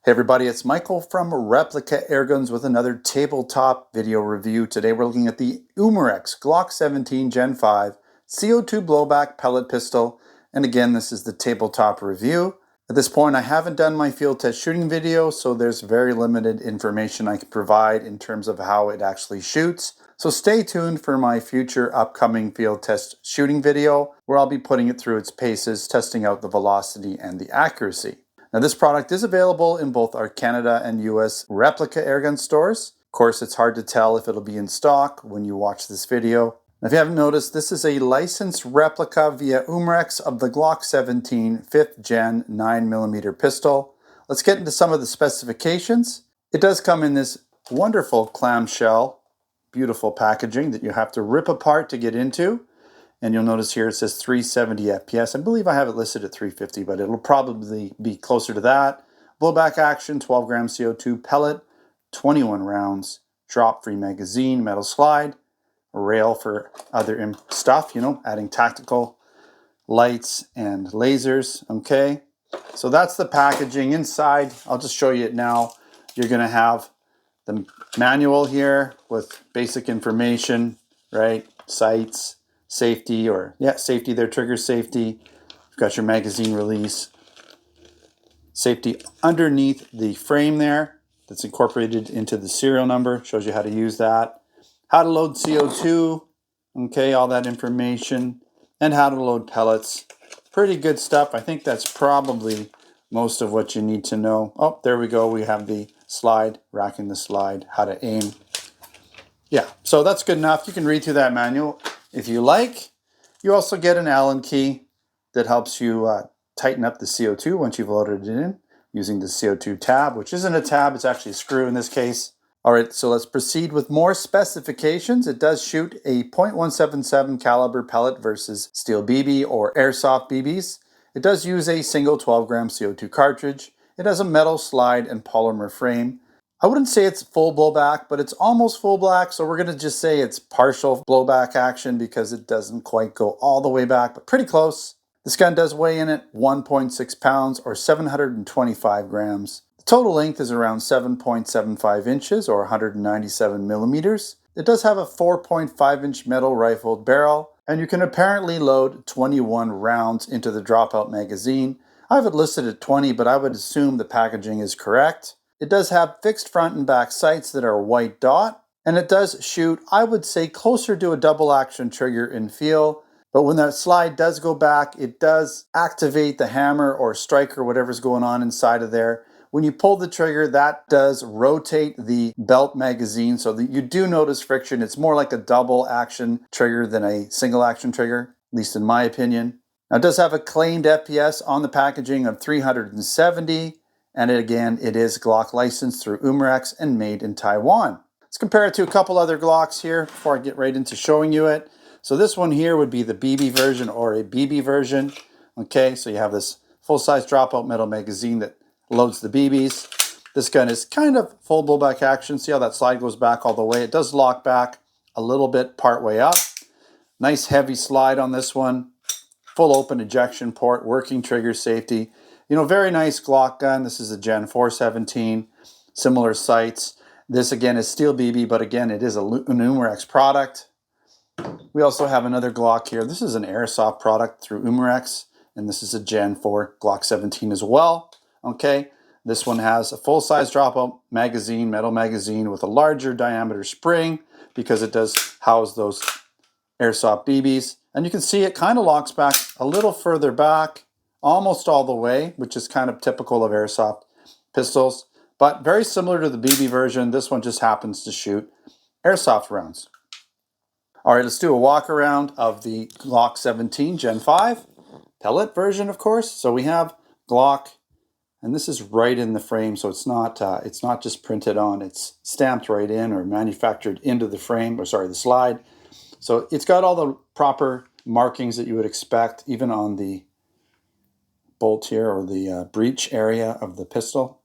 Hey everybody, it's Michael from Replica Airguns with another tabletop video review. Today we're looking at the Umarex Glock 17 Gen 5 CO2 Blowback Pellet Pistol. And again, this is the tabletop review. At this point, I haven't done my field test shooting video, so there's very limited information I can provide in terms of how it actually shoots. So stay tuned for my future upcoming field test shooting video, where I'll be putting it through its paces, testing out the velocity and the accuracy. Now this product is available in both our Canada and US Replica Airgun stores. Of course, it's hard to tell if it'll be in stock when you watch this video. Now, if you haven't noticed, this is a licensed replica via Umarex of the Glock 17 5th Gen 9mm pistol. Let's get into some of the specifications. It does come in this wonderful clamshell, beautiful packaging that you have to rip apart to get into. And you'll notice here it says 370 FPS. I believe I have it listed at 350, but it'll probably be closer to that. Blowback action, 12 gram CO2 pellet, 21 rounds, drop-free magazine, metal slide, a rail for other stuff, adding tactical lights and lasers, okay? So that's the packaging. Inside, I'll just show you it now. You're gonna have the manual here with basic information, right? Sights, safety, safety there, trigger safety. You've got your magazine release. Safety underneath the frame there that's incorporated into the serial number. Shows you how to use that. How to load CO2, okay, all that information. And how to load pellets. Pretty good stuff. I think that's probably most of what you need to know. Oh, there we go. We have the slide, racking the slide, how to aim. Yeah, so that's good enough. You can read through that manual if you like. You also get an Allen key that helps you tighten up the CO2 once you've loaded it in using the CO2 tab, which isn't a tab, it's actually a screw in this case. All right, so let's proceed with more specifications. It does shoot a .177 caliber pellet versus steel BB or Airsoft BBs. It does use a single 12 gram CO2 cartridge. It has a metal slide and polymer frame. I wouldn't say it's full blowback, but it's almost full black, so we're going to just say it's partial blowback action because it doesn't quite go all the way back, but pretty close. This gun does weigh in at 1.6 pounds or 725 grams. The total length is around 7.75 inches or 197 millimeters. It does have a 4.5-inch metal rifled barrel, and you can apparently load 21 rounds into the dropout magazine. I have it listed at 20, but I would assume the packaging is correct. It does have fixed front and back sights that are a white dot, and it does shoot, I would say, closer to a double action trigger in feel, but when that slide does go back, it does activate the hammer or striker, whatever's going on inside of there. When you pull the trigger, that does rotate the belt magazine so that you do notice friction. It's more like a double action trigger than a single action trigger, at least in my opinion. Now, it does have a claimed FPS on the packaging of 370. And again, it is Glock licensed through Umarex and made in Taiwan. Let's compare it to a couple other Glocks here before I get right into showing you it. So this one here would be the BB version or a BB version. Okay, so you have this full-size dropout metal magazine that loads the BBs. This gun is kind of full blowback action. See how that slide goes back all the way? It does lock back a little bit part way up. Nice heavy slide on this one. Full open ejection port, working trigger safety. Very nice Glock gun. This is a Gen 417, similar sights. This again is steel BB, but again, it is an Umarex product. We also have another Glock here. This is an Airsoft product through Umarex, and this is a Gen 4 Glock 17 as well. Okay, this one has a full-size dropout magazine, metal magazine with a larger diameter spring because it does house those Airsoft BBs. And you can see it kind of locks back a little further back, almost all the way, which is kind of typical of Airsoft pistols, but very similar to the BB version. This one just happens to shoot Airsoft rounds. All right, let's do a walk around of the Glock 17 Gen 5 pellet version, of course. So we have Glock, and this is right in the frame, so it's not just printed on, it's stamped right in or manufactured into the frame, the slide. So it's got all the proper markings that you would expect, even on the bolt here or the breech area of the pistol.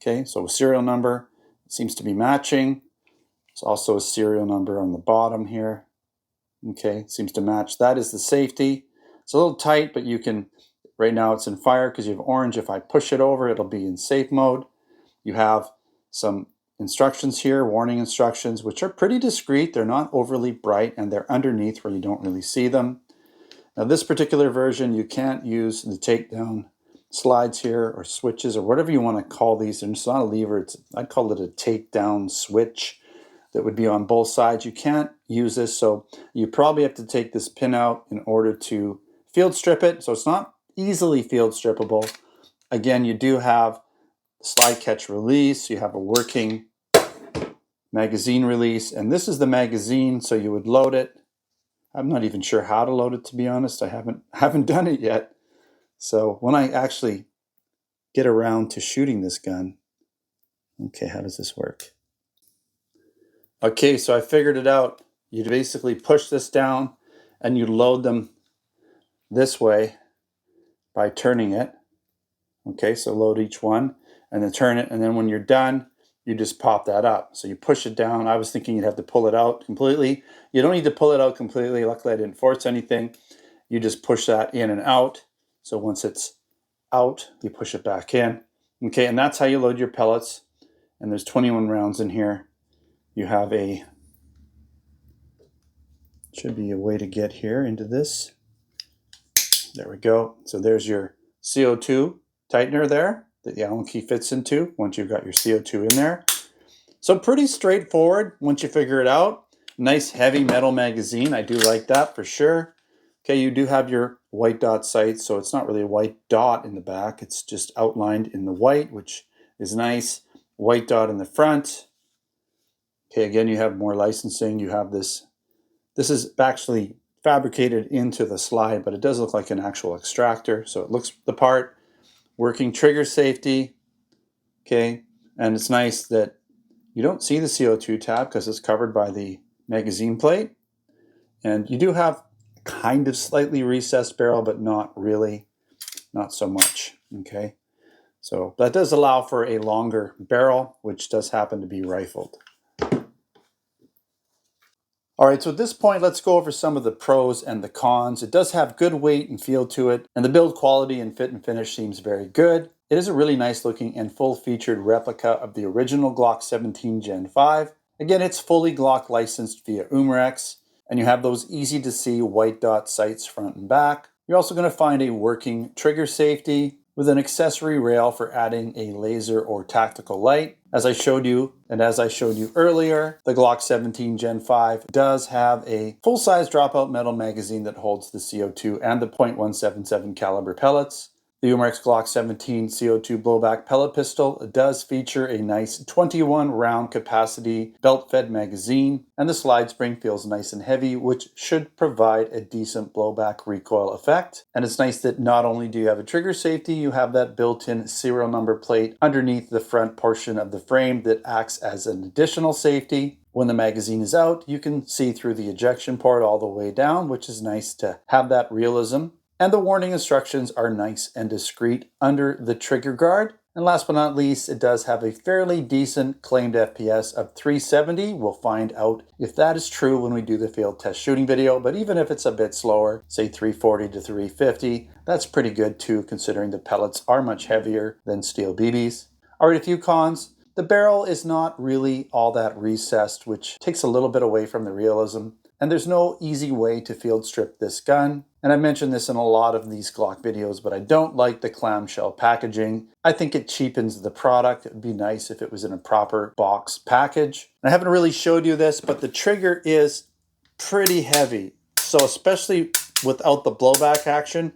Okay, so a serial number seems to be matching. There's also a serial number on the bottom here. Okay, seems to match. That is the safety. It's a little tight, but you can, right now it's in fire because you have orange. If I push it over, it'll be in safe mode. You have some instructions here, warning instructions, which are pretty discreet. They're not overly bright, and they're underneath where you don't really see them. Now this particular version, you can't use the takedown slides here or switches or whatever you want to call these. It's not a lever, I'd call it a takedown switch that would be on both sides. You can't use this, so you probably have to take this pin out in order to field strip it. So it's not easily field strippable. Again, you do have slide catch release, you have a working magazine release, and this is the magazine, so you would load it. I'm not even sure how to load it, to be honest. I haven't done it yet. So when I actually get around to shooting this gun, okay, how does this work? Okay, so I figured it out. You basically push this down and you load them this way by turning it. Okay, so load each one and then turn it, and then when you're done, you just pop that up. So you push it down. I was thinking you'd have to pull it out completely. You don't need to pull it out completely. Luckily, I didn't force anything. You just push that in and out. So once it's out, you push it back in. Okay, and that's how you load your pellets. And there's 21 rounds in here. You have should be a way to get here into this. There we go. So there's your CO2 tightener there that the Allen key fits into once you've got your CO2 in there. So pretty straightforward once you figure it out. Nice heavy metal magazine. I do like that for sure. Okay, you do have your white dot sights, so it's not really a white dot in the back. It's just outlined in the white, which is nice. White dot in the front. Okay, again, you have more licensing. You have this. This is actually fabricated into the slide, but it does look like an actual extractor, so it looks the part. Working trigger safety. Okay, and it's nice that you don't see the CO2 tab because it's covered by the magazine plate. And you do have kind of slightly recessed barrel, but not really, not so much. Okay, so that does allow for a longer barrel, which does happen to be rifled. All right, so at this point, let's go over some of the pros and the cons. It does have good weight and feel to it, and the build quality and fit and finish seems very good. It is a really nice looking and full-featured replica of the original Glock 17 Gen 5. Again, it's fully Glock licensed via Umarex, and you have those easy to see white dot sights front and back. You're also going to find a working trigger safety with an accessory rail for adding a laser or tactical light. As I showed you, and as I showed you earlier, the Glock 17 Gen 5 does have a full-size dropout metal magazine that holds the CO2 and the .177 caliber pellets. The Umarex Glock 17 CO2 Blowback Pellet Pistol does feature a nice 21 round capacity belt-fed magazine, and the slide spring feels nice and heavy, which should provide a decent blowback recoil effect. And it's nice that not only do you have a trigger safety, you have that built-in serial number plate underneath the front portion of the frame that acts as an additional safety. When the magazine is out, you can see through the ejection port all the way down, which is nice to have that realism. And the warning instructions are nice and discreet under the trigger guard. And last but not least, it does have a fairly decent claimed FPS of 370. We'll find out if that is true when we do the field test shooting video, but even if it's a bit slower, say 340 to 350, that's pretty good too, considering the pellets are much heavier than steel BBs. All right, a few cons. The barrel is not really all that recessed, which takes a little bit away from the realism. And there's no easy way to field strip this gun. And I mentioned this in a lot of these Glock videos, but I don't like the clamshell packaging. I think it cheapens the product. It'd be nice if it was in a proper box package. I haven't really showed you this, but the trigger is pretty heavy. So especially without the blowback action,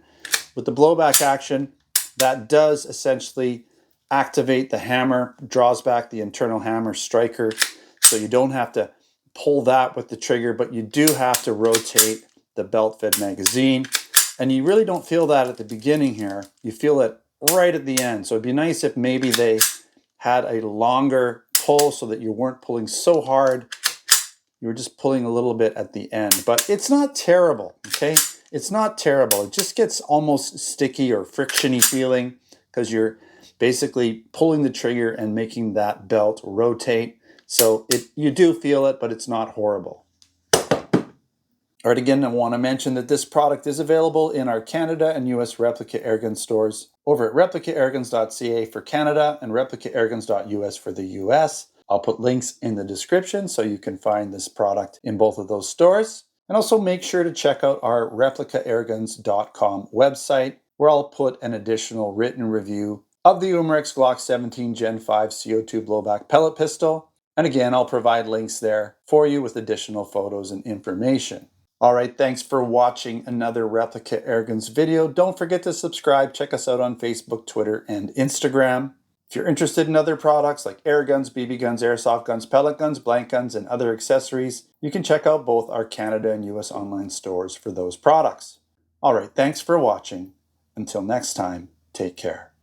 with the blowback action, that does essentially activate the hammer, draws back the internal hammer striker, so you don't have to pull that with the trigger, but you do have to rotate the belt-fed magazine, and you really don't feel that at the beginning here. You feel it right at the end. So it'd be nice if maybe they had a longer pull so that you weren't pulling so hard. You were just pulling a little bit at the end, but it's not terrible, okay? It's not terrible. It just gets almost sticky or frictiony feeling because you're basically pulling the trigger and making that belt rotate. So you do feel it, but it's not horrible. All right, again, I want to mention that this product is available in our Canada and US Replica Airgun stores over at replicairguns.ca for Canada and replicairguns.us for the US. I'll put links in the description so you can find this product in both of those stores. And also make sure to check out our replicairguns.com website, where I'll put an additional written review of the Umarex Glock 17 Gen 5 CO2 Blowback Pellet Pistol. And again, I'll provide links there for you with additional photos and information. All right, thanks for watching another Replica Airguns video. Don't forget to subscribe. Check us out on Facebook, Twitter, and Instagram. If you're interested in other products like air guns, BB guns, airsoft guns, pellet guns, blank guns, and other accessories, you can check out both our Canada and US online stores for those products. All right, thanks for watching. Until next time, take care.